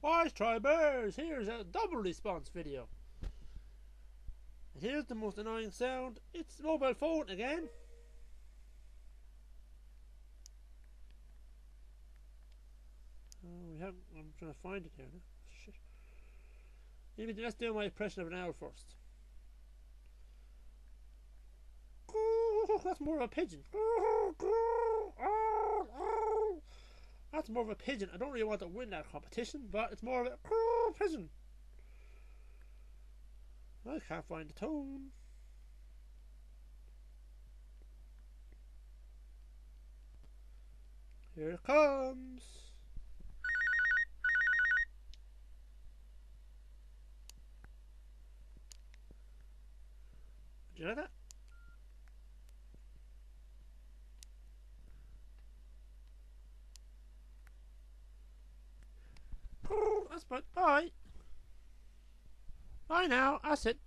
Wise try bears, here's a double response video. And here's the most annoying sound. It's mobile phone again. Oh, I'm trying to find it here now. Shit. Maybe let's do my impression of an owl first. That's more of a pigeon. That's more of a pigeon. I don't really want to win that competition, but it's more of a pigeon. I can't find the tone. Here it comes. Did you like that? That's fine. Bye. Bye now. That's it.